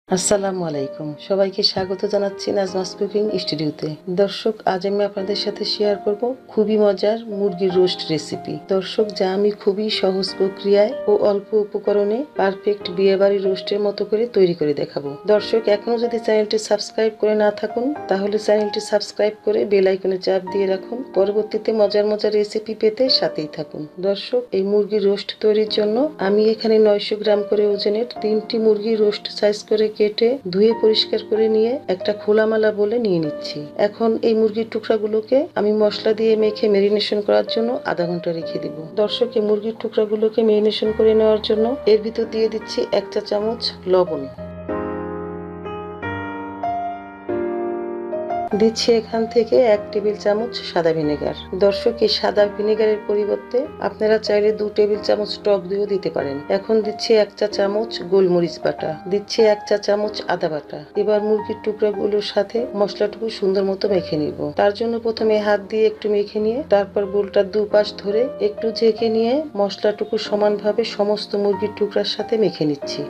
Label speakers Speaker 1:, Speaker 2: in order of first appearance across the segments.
Speaker 1: আসসালামু আলাইকুম, সবাইকে স্বাগত জানাচ্ছি নাজমাস কুকিং স্টুডিওতে। দর্শক, আজ আমি আপনাদের সাথে শেয়ার করব খুবই মজার মুরগির রোস্ট রেসিপি। দর্শক, যা আমি খুবই সহজ প্রক্রিয়ায় ও অল্প উপকরণে পারফেক্ট বিয়েবাড়ি রোস্টের মতো করে তৈরি করে দেখাবো। দর্শক, এখনো যদি চ্যানেলটি সাবস্ক্রাইব করে না থাকুন তাহলে চ্যানেলটি সাবস্ক্রাইব করে বেল আইকনে চাপ দিয়ে রাখুন। পরবর্তীতে মজার মজার রেসিপি পেতে সাথেই থাকুন। দর্শক, এই মুরগির রোস্ট তৈরির জন্য আমি এখানে 900 গ্রাম করে ওজনের 3টি মুরগি রোস্ট সাইজ করে কেটে ধুয়ে পরিষ্কার করে নিয়ে একটা খোলামেলা বলে নিয়ে নিচ্ছি। এখন এই মুরগির টুকরাগুলোকে আমি মশলা দিয়ে মেখে ম্যারিনেশন করার জন্য আধা ঘন্টা রেখে দিব। দর্শক, এই মুরগির টুকরাগুলোকে ম্যারিনেশন করে নেওয়ার জন্য এর ভিতর দিয়ে দিচ্ছি 1 চা চামচ লবণ, দিচ্ছি এখান থেকে 1 টেবিল চামচ সাদা ভিনেগার। দর্শক, এই সাদা ভিনেগারের পরিবর্তে আপনারা চাইলে 2 টেবিল চামচ টক দইও দিতে পারেন। এখন দিচ্ছি 1 চা চামচ গোলমরিচ বাটা, দিচ্ছি 1 চা চামচ আদা বাটা। এবার মুরগির টুকরাগুলোর সাথে মশলাটুকু সুন্দর মতো মেখে নিব। তার জন্য প্রথমে হাত দিয়ে একটু মেখে নিয়ে তারপর বোলটার দুপাশ ধরে একটু ঝেঁকে নিয়ে মশলাটুকু সমানভাবে সমস্ত মুরগির টুকরার সাথে মেখে নিচ্ছি।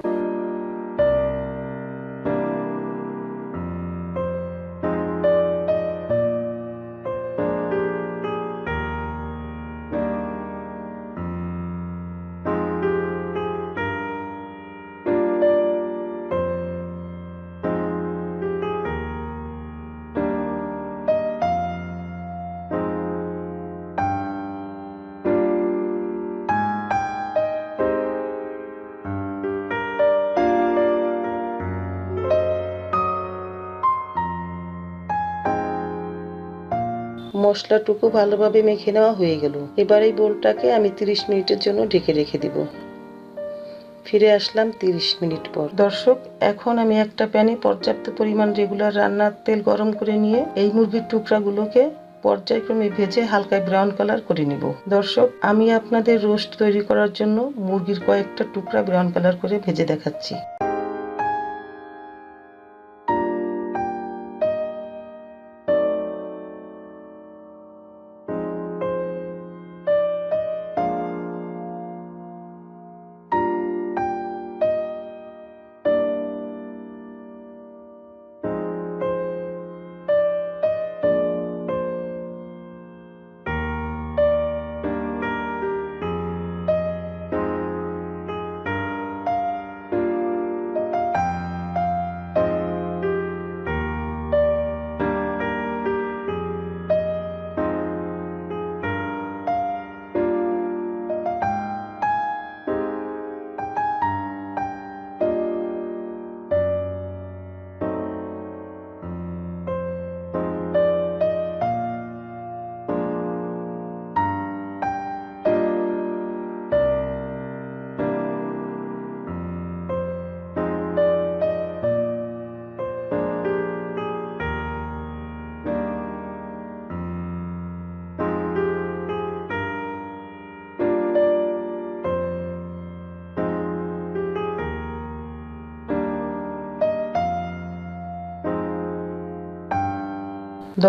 Speaker 1: মশলাটুকু ভালোভাবে মেখে নেওয়া হয়ে গেল। এবার এই বোলটাকে আমি 30 মিনিটের জন্য ঢেকে রেখে দিব। ফিরে আসলাম 30 মিনিট পর। দর্শক, এখন আমি একটা প্যানে পর্যাপ্ত পরিমাণ রেগুলার রান্নার তেল গরম করে নিয়ে এই মুরগির টুকরাগুলোকে পর্যায়ক্রমে ভেজে হালকা ব্রাউন কালার করে নিব। দর্শক, আমি আপনাদের রোস্ট তৈরি করার জন্য মুরগির কয়েকটা টুকরা ব্রাউন কালার করে ভেজে দেখাচ্ছি।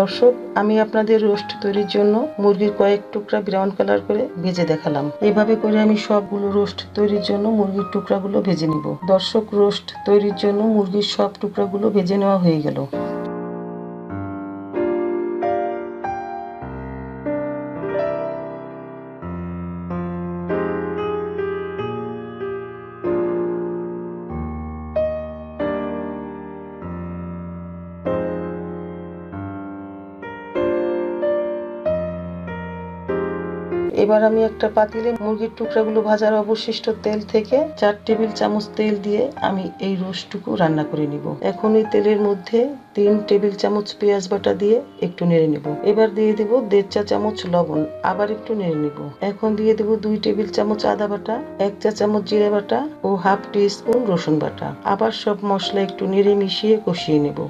Speaker 1: দর্শক, আমি আপনাদের রোস্ট তৈরির জন্য মুরগির কয়েক টুকরা ব্রাউন কালার করে ভেজে দেখালাম। এভাবে করে আমি সবগুলো রোস্ট তৈরির জন্য মুরগির টুকরাগুলো ভেজে নিব। দর্শক, রোস্ট তৈরির জন্য মুরগির সব টুকরাগুলো ভেজে নেওয়া হয়ে গেল। এবার আমি একটা পাতিলে মুরগির টুকরাগুলো ভাজার অবশিষ্ট তেল থেকে 4 টেবিল চামচ তেল দিয়ে আমি এই রোস্টটুকু রান্না করে নিব। এখন এই তেলের মধ্যে 3 টেবিল চামচ পেঁয়াজ বাটা দিয়ে একটু নেড়ে নিব। এবার দিয়ে দেব 1.5 চা চামচ লবণ, আবার একটু নেড়ে নিব। এখন দিয়ে দেব 2 টেবিল চামচ আদা বাটা, 1 চা চামচ জিরা বাটা ও হাফ টিস্পুন রসুন বাটা। আবার সব মশলা একটু নেড়ে মিশিয়ে কষিয়ে নেব।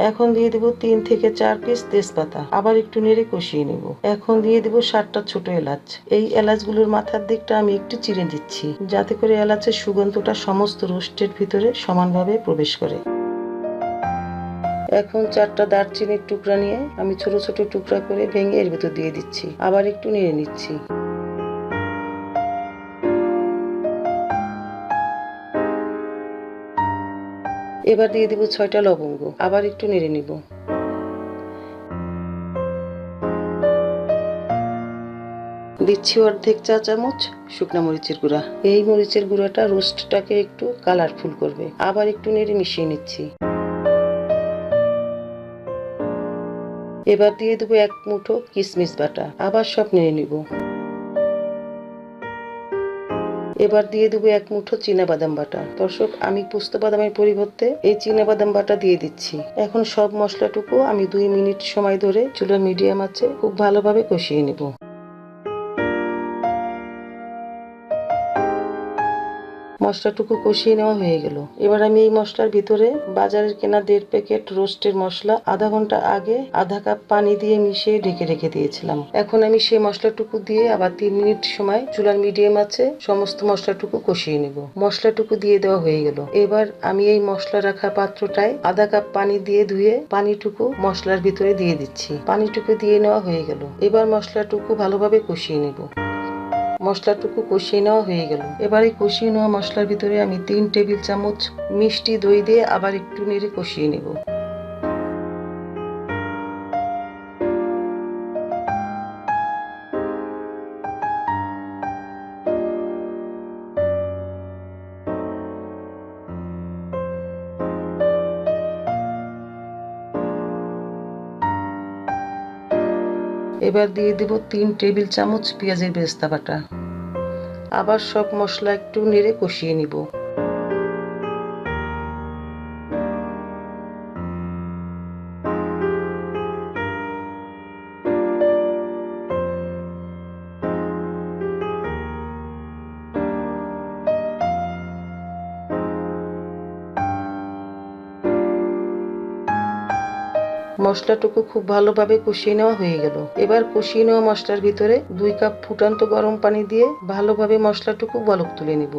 Speaker 1: এখন দিয়ে দেব 3 থেকে 4 পিস তেজপাতা, আবার একটু নেড়ে কষিয়ে নেব। এখন দিয়ে দেব 7টা ছোট এলাচ। এই এলাচগুলোর মাথার দিকটা আমি একটু চিড়ে দিচ্ছি, যাতে করে এলাচের সুগন্ধটা সমস্ত রোস্টের ভিতরে সমানভাবে প্রবেশ করে। এখন 4টা দারচিনির টুকরা নিয়ে আমি ছোট ছোট টুকরা করে ভেঙে এর ভিতর দিয়ে দিচ্ছি, আবার একটু নেড়ে নিচ্ছি। এবার দিয়ে দিব 6টা লবঙ্গ, আবার একটু নেড়ে নিব। দিচ্ছি অর্ধেক চা চামচ শুকনো মরিচের গুঁড়া। এই মরিচের গুঁড়াটা রোস্টটাকে একটু কালারফুল করবে। আবার একটু নেড়ে মিশিয়ে নিচ্ছি। এবার দিয়ে দেবো 1 মুঠো কিশমিশ বাটা, আবার সব নেড়ে নিব। এবার দিয়ে দেবো 1 মুঠো চীনাবাদাম বাটা। দর্শক, আমি পোস্ত বাদামের পরিবর্তে এই চীনাবাদাম বাটা দিয়ে দিচ্ছি। এখন সব মশলাটুকু আমি 2 মিনিট সময় ধরে চুলার মিডিয়াম আঁচে খুব ভালোভাবে কষিয়ে নেব। মশলাটুকু কষিয়ে নেওয়া হয়ে গেল। এবার আমি এই মশলার ভিতরে বাজারের কেনা 1.5 প্যাকেট রোস্টের মশলা আধা ঘন্টা আগে আধা কাপ পানি দিয়ে মিশিয়ে ঢেকে রেখে দিয়েছিলাম। এখন আমি সেই মশলাটুকু দিয়ে আবার 3 মিনিট সময় চুলার মিডিয়াম আছে সমস্ত মশলাটুকু কষিয়ে নেব। মশলাটুকু দিয়ে দেওয়া হয়ে গেল। এবার আমি এই মশলা রাখা পাত্রটায় আধা কাপ পানি দিয়ে ধুয়ে পানিটুকু মশলার ভিতরে দিয়ে দিচ্ছি। পানিটুকু দিয়ে নেওয়া হয়ে গেল। এবার মশলাটুকু ভালোভাবে কষিয়ে নেব। মশলাটুকু কষিয়ে নেওয়া হয়ে গেল। এবার এই কষিয়ে নেওয়া মশলার ভিতরে আমি 3 টেবিল চামচ মিষ্টি দই দিয়ে আবার একটু নেড়ে কষিয়ে নেব। এবার দিয়ে দেব 3 টেবিল চামচ পেঁয়াজের বেরেস্তা বাটা। আবার সব মশলা একটু নেড়ে কষিয়ে নিব। মশলাটুকু খুব ভালোভাবে কষিয়ে নেওয়া হয়ে গেল। এবার কষিয়ে নেওয়া মশলার ভিতরে 2 কাপ ফুটন্ত গরম পানি দিয়ে ভালোভাবে মশলাটুকু বলক তুলে নেব।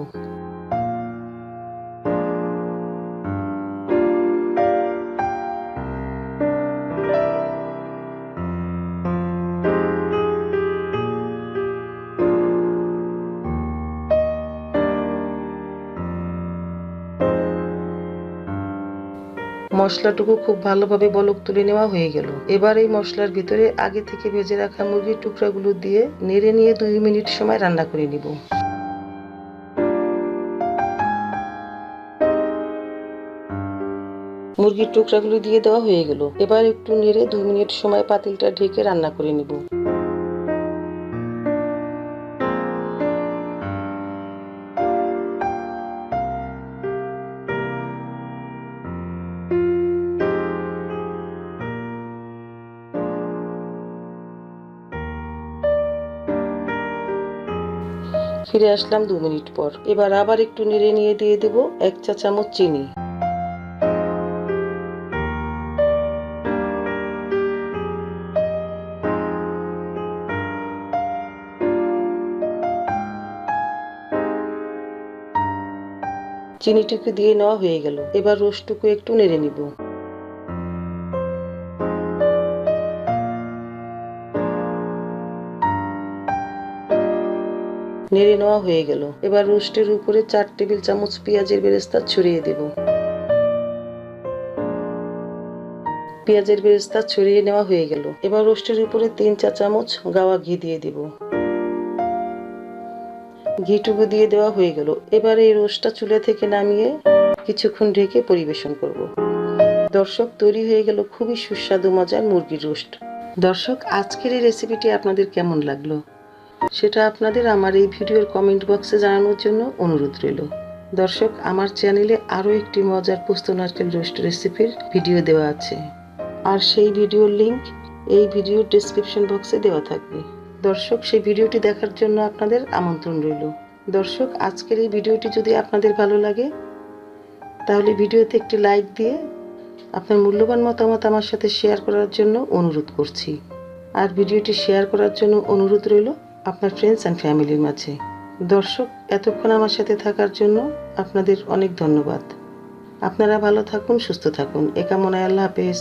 Speaker 1: মশলাটুকু খুব ভালোভাবে বলক তুলে নেওয়া হয়ে গেল। এবার এই মশলার ভিতরে আগে থেকে ভেজে রাখা মুরগির টুকরাগুলো দিয়ে নেড়ে নিয়ে 2 মিনিট সময় রান্না করে নিব। মুরগির টুকরাগুলো দিয়ে দেওয়া হয়ে গেল। এবার একটু নেড়ে 2 মিনিট সময় পাতিলটা ঢেকে রান্না করে নিব। ফিরে আসলাম 2 মিনিট পর। এবার আবার একটু নেড়ে নিয়ে দিয়ে দেব 1 চা চামচ চিনি। চিনিটুকু দিয়ে নেওয়া হয়ে গেল। এবার রোস্টটুকু একটু নেড়ে নিব। নেড়ে নেওয়া হয়ে গেল। এবার রোস্টের উপরে 4 টেবিল চামচ পেঁয়াজের বেরেস্তা ছড়িয়ে দেব। পেঁয়াজের বেরেস্তা ছড়িয়ে নেওয়া হয়ে গেল। এবার রোস্টের উপরে 3 চা চামচ গাওয়া ঘি দিয়ে দেব। ঘিটুকু দিয়ে দেওয়া হয়ে গেল। এবার এই রোস্টটা চুলা থেকে নামিয়ে কিছুক্ষণ ঢেকে পরিবেশন করব। দর্শক, তৈরি হয়ে গেল খুবই সুস্বাদু মজার মুরগির রোস্ট। দর্শক, আজকের এই রেসিপিটি আপনাদের কেমন লাগলো সেটা আপনাদের আমার এই ভিডিওর কমেন্ট বক্সে জানানোর জন্য অনুরোধ রইল। দর্শক, আমার চ্যানেলে আরও একটি মজার পোস্ত নারকেল রোস্ট রেসিপির ভিডিও দেওয়া আছে, আর সেই ভিডিওর লিংক এই ভিডিওর ডেসক্রিপশন বক্সে দেওয়া থাকবে। দর্শক, সেই ভিডিওটি দেখার জন্য আপনাদের আমন্ত্রণ রইল। দর্শক, আজকের এই ভিডিওটি যদি আপনাদের ভালো লাগে তাহলে ভিডিওতে একটি লাইক দিয়ে আপনার মূল্যবান মতামত আমার সাথে শেয়ার করার জন্য অনুরোধ করছি। আর ভিডিওটি শেয়ার করার জন্য অনুরোধ রইল আপনার ফ্রেন্ডস অ্যান্ড ফ্যামিলির মাঝে। দর্শক, এতক্ষণ আমার সাথে থাকার জন্য আপনাদের অনেক ধন্যবাদ। আপনারা ভালো থাকুন, সুস্থ থাকুন। এ কামনায় আল্লাহ হাফেজ।